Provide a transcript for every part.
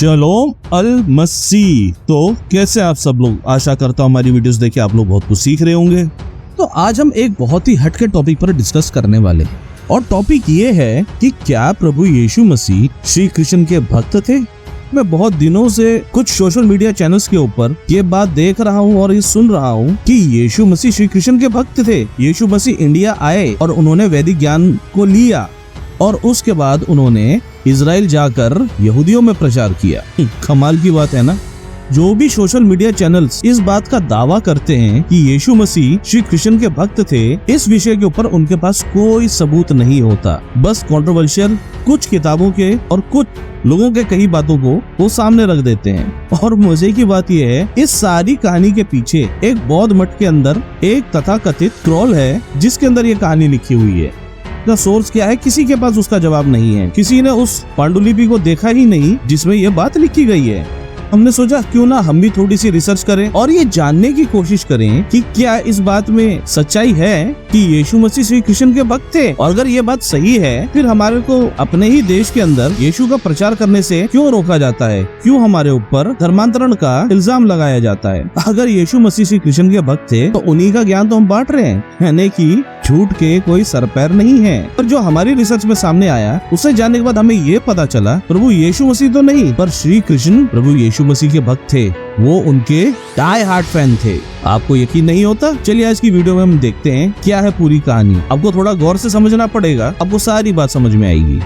शलोम अल मसीह। तो कैसे आप सब लोग, आशा करता हूँ हमारी वीडियोस देखे आप लोग बहुत कुछ सीख रहे होंगे। तो आज हम एक बहुत ही हटके टॉपिक पर डिस्कस करने वाले हैं और टॉपिक ये है कि क्या प्रभु यीशु मसीह श्री कृष्ण के भक्त थे। मैं बहुत दिनों से कुछ सोशल मीडिया चैनल्स के ऊपर ये बात देख रहा हूँ और ये सुन रहा हूँ कि यीशु मसीह श्री कृष्ण के भक्त थे। यीशु मसीह इंडिया आए और उन्होंने वैदिक ज्ञान को लिया और उसके बाद उन्होंने इजराइल जाकर यहूदियों में प्रचार किया। कमाल की बात है ना। जो भी सोशल मीडिया चैनल्स इस बात का दावा करते हैं कि यीशु मसीह श्री कृष्ण के भक्त थे, इस विषय के ऊपर उनके पास कोई सबूत नहीं होता। बस कंट्रोवर्शियल कुछ किताबों के और कुछ लोगों के कई बातों को वो सामने रख देते हैं। और मजे की बात यह है, इस सारी कहानी के पीछे एक बौद्ध मठ के अंदर एक तथाकथित स्क्रॉल है जिसके अंदर ये कहानी लिखी हुई है। का सोर्स क्या है, किसी के पास उसका जवाब नहीं है। किसी ने उस पांडुलिपि को देखा ही नहीं जिसमें ये बात लिखी गई है। हमने सोचा क्यों ना हम भी थोड़ी सी रिसर्च करें और ये जानने की कोशिश करें कि क्या इस बात में सच्चाई है कि यीशु मसीह श्री कृष्ण के भक्त थे। और अगर ये बात सही है, फिर हमारे को अपने ही देश के अंदर यीशु का प्रचार करने से क्यों रोका जाता है, क्यों हमारे ऊपर धर्मांतरण का इल्जाम लगाया जाता है। अगर यीशु मसीह श्री कृष्ण के भक्त थे तो उन्हीं का ज्ञान तो हम बांट रहे हैं, यानी कि झूठ के कोई सर पैर नहीं है। पर जो हमारी रिसर्च में सामने आया उसे जानने के बाद हमें ये पता चला प्रभु यीशु मसीह तो नहीं पर श्री कृष्ण प्रभु यीशु मसीह के भक्त थे। वो उनके डाई हार्ट फैन थे। आपको यकीन नहीं होता? चलिए आज की वीडियो में हम देखते हैं क्या है पूरी कहानी। आपको थोड़ा गौर से समझना पड़ेगा, आपको सारी बात समझ में आएगी।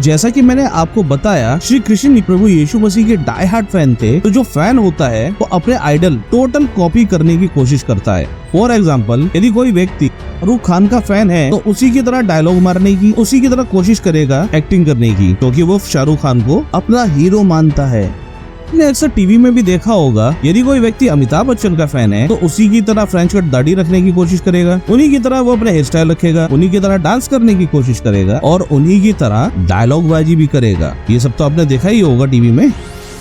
जैसा कि मैंने आपको बताया, श्री कृष्ण प्रभु यीशु मसीह के डाई हार्ट फैन थे। तो जो फैन होता है वो अपने आइडल टोटल कॉपी करने की कोशिश करता है। फॉर एग्जाम्पल, यदि कोई व्यक्ति शाहरुख खान का फैन है तो उसी की तरह डायलॉग मारने की, उसी की तरह कोशिश करेगा एक्टिंग करने की, क्योंकि वो शाहरुख खान को अपना हीरो मानता है। आपने अक्सर टीवी में भी देखा होगा, यदि कोई व्यक्ति अमिताभ बच्चन का फैन है तो उसी की तरह फ्रेंच कट दाढ़ी रखने की कोशिश करेगा, उन्हीं की तरह वो अपने हेयर स्टाइल रखेगा, उन्हीं की तरह डांस करने की कोशिश करेगा और उन्हीं की तरह डायलॉग बाजी भी करेगा। ये सब तो आपने देखा ही होगा टीवी में।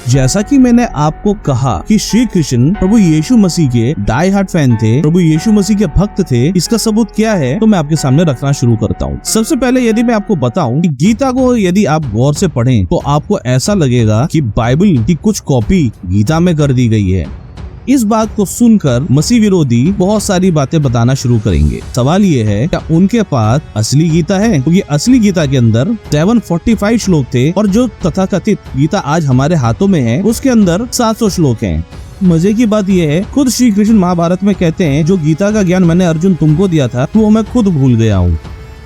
जैसा कि मैंने आपको कहा कि श्री कृष्ण प्रभु यीशु मसीह के डाई हार्ट फैन थे, प्रभु यीशु मसीह के भक्त थे। इसका सबूत क्या है तो मैं आपके सामने रखना शुरू करता हूँ। सबसे पहले यदि मैं आपको बताऊं कि गीता को यदि आप गौर से पढ़ें तो आपको ऐसा लगेगा कि बाइबल की कुछ कॉपी गीता में कर दी गई है। इस बात को सुनकर मसीह विरोधी बहुत सारी बातें बताना शुरू करेंगे। सवाल ये है, क्या उनके पास असली गीता है? क्योंकि असली गीता के अंदर 745 श्लोक थे और जो तथाकथित गीता आज हमारे हाथों में है उसके अंदर 700 श्लोक हैं। मजे की बात यह है, खुद श्री कृष्ण महाभारत में कहते हैं जो गीता का ज्ञान मैंने अर्जुन तुमको दिया था वो मैं खुद भूल गया हूँ।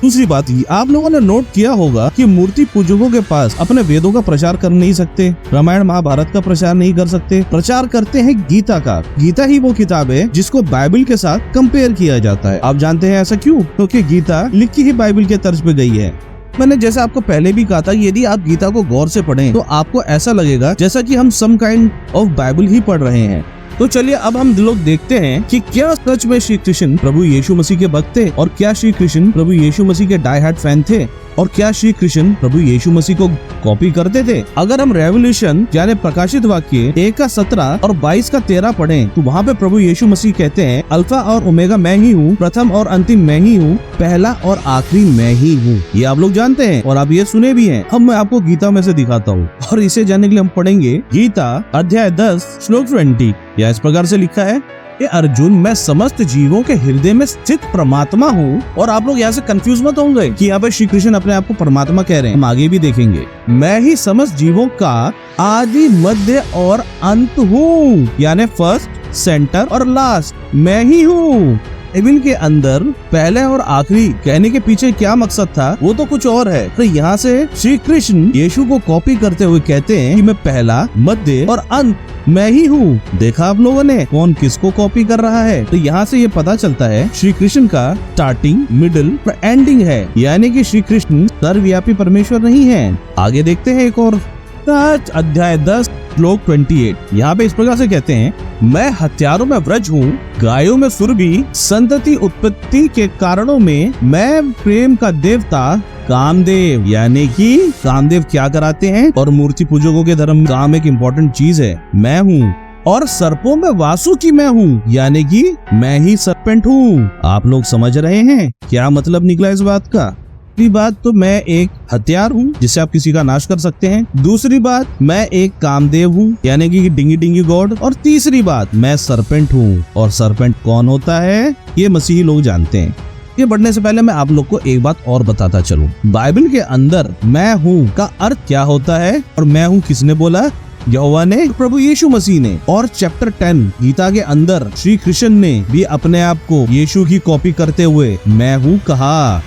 दूसरी बात, आप लोगों ने नोट किया होगा कि मूर्ति पूजकों के पास अपने वेदों का प्रचार कर नहीं सकते, रामायण महाभारत का प्रचार नहीं कर सकते, प्रचार करते हैं गीता का। गीता ही वो किताब है जिसको बाइबल के साथ कंपेयर किया जाता है। आप जानते हैं ऐसा क्यों? क्योंकि गीता लिखी ही बाइबल के तर्ज पे गई है। मैंने जैसे आपको पहले भी कहा था, यदि आप गीता को गौर से पढ़ें तो आपको ऐसा लगेगा जैसा कि हम सम काइंड ऑफ बाइबल ही पढ़ रहे हैं। तो चलिए अब हम लोग देखते हैं कि क्या सच में श्री कृष्ण प्रभु यीशु मसीह के भक्त थे और क्या श्री कृष्ण प्रभु यीशु मसीह के डाई हार्ट फैन थे और क्या श्री कृष्ण प्रभु यीशु मसीह को कॉपी करते थे। अगर हम रेवोल्यूशन यानी प्रकाशित वाक्य 1:17 और 22:13 पढ़ें तो वहाँ पे प्रभु यीशु मसीह कहते हैं, अल्फा और ओमेगा मैं ही हूँ, प्रथम और अंतिम मैं ही हूँ, पहला और आखिरी मैं ही हूँ। ये आप लोग जानते हैं और आप ये सुने भी हैं। अब मैं आपको गीता में से दिखाता हूँ और इसे जानने के लिए हम पढ़ेंगे गीता अध्याय 10 श्लोक 20। या इस प्रकार से लिखा है, अर्जुन मैं समस्त जीवों के हृदय में स्थित परमात्मा हूँ। और आप लोग यहाँ से कंफ्यूज मत होंगे कि यहाँ पे श्री कृष्ण अपने आप को परमात्मा कह रहे हैं, हम आगे भी देखेंगे। मैं ही समस्त जीवों का आदि मध्य और अंत हूँ, यानी फर्स्ट, सेंटर और लास्ट मैं ही हूँ। बाइबल के अंदर पहले और आखिरी कहने के पीछे क्या मकसद था वो तो कुछ और है। तो यहाँ से श्री कृष्ण यीशु को कॉपी करते हुए कहते हैं कि मैं पहला, मध्य और अंत मैं ही हूँ। देखा आप लोगों ने कौन किसको कॉपी कर रहा है? तो यहाँ से ये पता चलता है श्री कृष्ण का स्टार्टिंग, मिडिल और एंडिंग है, यानी कि श्री कृष्ण सर्वव्यापी परमेश्वर नहीं है। आगे देखते हैं एक और अध्याय 10 श्लोक 28। यहाँ पे इस प्रकार से कहते हैं, मैं हथियारों में व्रज हूँ, गायों में सुरभि, संतति उत्पत्ति के कारणों में मैं प्रेम का देवता कामदेव। यानी कि कामदेव क्या कराते हैं और मूर्ति पूजकों के धर्म में काम एक इम्पोर्टेंट चीज है, मैं हूँ। और सर्पों में वासुकी मैं हूँ, यानी कि मैं ही सर्पेंट हूँ। आप लोग समझ रहे हैं क्या मतलब निकला इस बात का? पहली बात तो मैं एक हथियार हूँ जिससे आप किसी का नाश कर सकते हैं। दूसरी बात, मैं एक कामदेव हूँ यानी कि डिंगी डिंगी गॉड। और तीसरी बात, मैं सरपेंट हूँ। और सरपेंट कौन होता है ये मसीही लोग जानते हैं। ये बढ़ने से पहले मैं आप लोग को एक बात और बताता चलूं। बाइबल के अंदर मैं हूँ का अर्थ क्या होता है और मैं हूँ किसने बोला? यहोवा ने, प्रभु यीशु मसीह ने। और चैप्टर 10 गीता के अंदर श्री कृष्ण ने भी अपने आप को यीशु की कॉपी करते हुए मैं हूँ कहा।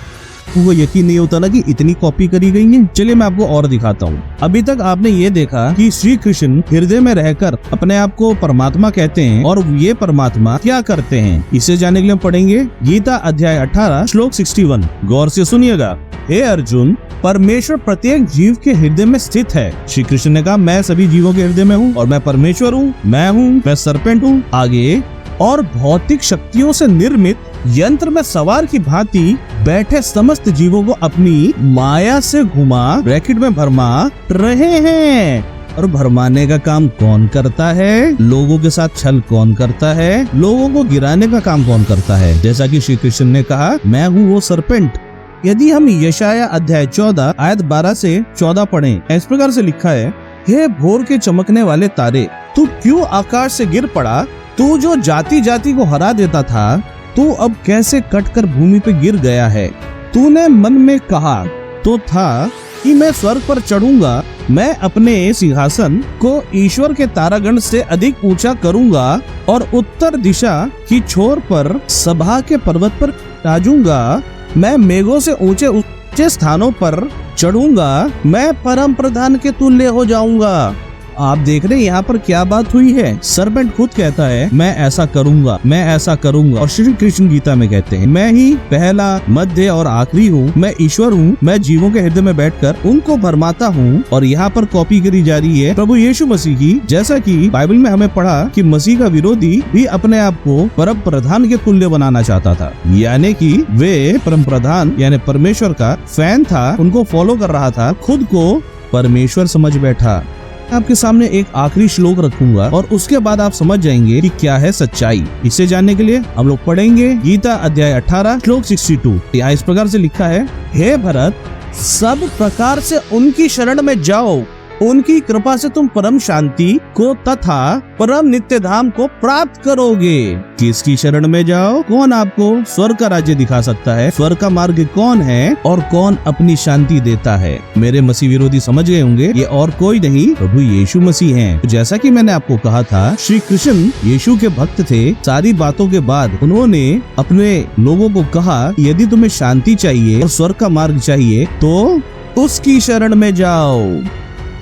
वो यकीन नहीं होता ना कि इतनी कॉपी करी गई है। चलिए मैं आपको और दिखाता हूँ। अभी तक आपने ये देखा कि श्री कृष्ण हृदय में रहकर अपने आप को परमात्मा कहते हैं और ये परमात्मा क्या करते हैं, इसे जानने के लिए हम पढ़ेंगे गीता अध्याय 18 श्लोक 61। गौर से सुनिएगा। हे अर्जुन, परमेश्वर प्रत्येक जीव के हृदय में स्थित है। श्री कृष्ण ने कहा मैं सभी जीवों के हृदय में हूँ और मैं परमेश्वर हूँ, मैं सरपेंट हूँ। आगे, और भौतिक शक्तियों से निर्मित यंत्र में सवार की भांति बैठे समस्त जीवों को अपनी माया से घुमा ब्रैकेट में भरमा रहे हैं। और भरमाने का काम कौन करता है? लोगों के साथ छल कौन करता है? लोगों को गिराने का काम कौन करता है? जैसा कि श्री कृष्ण ने कहा मैं हूँ वो सरपेंट। यदि हम यशाया अध्याय 14 आयत 12 से 14 पढ़ें, इस प्रकार से लिखा है, हे भोर के चमकने वाले तारे, तू क्यों आकाश से गिर पड़ा? तू जो जाति जाति को हरा देता था, तू अब कैसे कटकर भूमि पे गिर गया है? तूने मन में कहा तो था कि मैं स्वर्ग पर चढ़ूंगा, मैं अपने सिंहासन को ईश्वर के तारागण से अधिक ऊंचा करूंगा और उत्तर दिशा की छोर पर सभा के पर्वत पर ताजूंगा। मैं मेघों से ऊंचे ऊंचे स्थानों पर चढ़ूंगा, मैं परम प्रधान के तुल्य हो जाऊंगा। आप देख रहे हैं यहाँ पर क्या बात हुई है। सरपेंट खुद कहता है मैं ऐसा करूंगा, मैं ऐसा करूंगा। और श्री कृष्ण गीता में कहते हैं मैं ही पहला, मध्य और आखिरी हूँ, मैं ईश्वर हूँ, मैं जीवों के हृदय में बैठकर उनको भरमाता हूँ। और यहाँ पर कॉपी करी जा रही है प्रभु यीशु मसीह की। जैसा कि बाइबल में हमें पढ़ा कि मसीह का विरोधी भी अपने आप को परम प्रधान के तुल्य बनाना चाहता था, यानी कि वे परम प्रधान यानी परमेश्वर का फैन था, उनको फॉलो कर रहा था, खुद को परमेश्वर समझ बैठा। आपके सामने एक आखिरी श्लोक रखूंगा और उसके बाद आप समझ जाएंगे कि क्या है सच्चाई। इसे जानने के लिए हम लोग पढ़ेंगे गीता अध्याय 18 श्लोक 62। यहाँ इस प्रकार से लिखा है, हे भरत, सब प्रकार से उनकी शरण में जाओ, उनकी कृपा से तुम परम शांति को तथा परम नित्य धाम को प्राप्त करोगे। किसकी शरण में जाओ? कौन आपको स्वर्ग का राज्य दिखा सकता है? स्वर्ग का मार्ग कौन है और कौन अपनी शांति देता है? मेरे मसीह विरोधी समझ गए होंगे, ये और कोई नहीं प्रभु यीशु मसीह हैं। जैसा कि मैंने आपको कहा था, श्री कृष्ण यीशु के भक्त थे। सारी बातों के बाद उन्होंने अपने लोगों को कहा यदि तुम्हें शांति चाहिए और स्वर्ग का मार्ग चाहिए तो उसकी शरण में जाओ।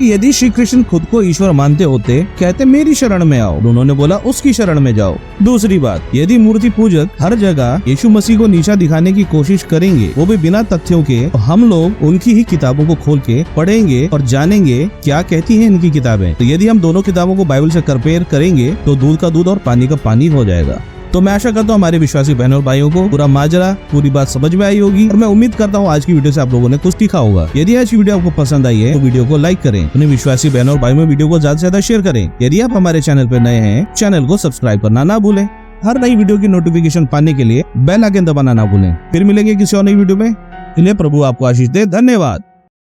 यदि श्री कृष्ण खुद को ईश्वर मानते होते, कहते मेरी शरण में आओ, उन्होंने बोला उसकी शरण में जाओ। दूसरी बात, यदि मूर्ति पूजक हर जगह यीशु मसीह को नीचा दिखाने की कोशिश करेंगे, वो भी बिना तथ्यों के, तो हम लोग उनकी ही किताबों को खोल के पढ़ेंगे और जानेंगे क्या कहती हैं इनकी किताबें। तो यदि हम दोनों किताबों को बाइबल से कंपेयर करेंगे तो दूध का दूध और पानी का पानी हो जाएगा। तो मैं आशा करता हूँ हमारे विश्वासी बहनों और भाइयों को पूरा माजरा, पूरी बात समझ में आई होगी और मैं उम्मीद करता हूँ आज की वीडियो से आप लोगों ने कुछ सीखा होगा। यदि आज की वीडियो आपको पसंद आई है तो वीडियो को लाइक करें, अपने विश्वासी बहनों और भाइयों में वीडियो को ज्यादा से ज्यादा शेयर करें। यदि आप हमारे चैनल पर नए हैं, चैनल को सब्सक्राइब करना ना भूलें। हर नई वीडियो की नोटिफिकेशन पाने के लिए बेल आइकन दबाना ना भूलें। फिर मिलेंगे किसी और नई वीडियो में। प्रभु आपको आशीष दे। धन्यवाद।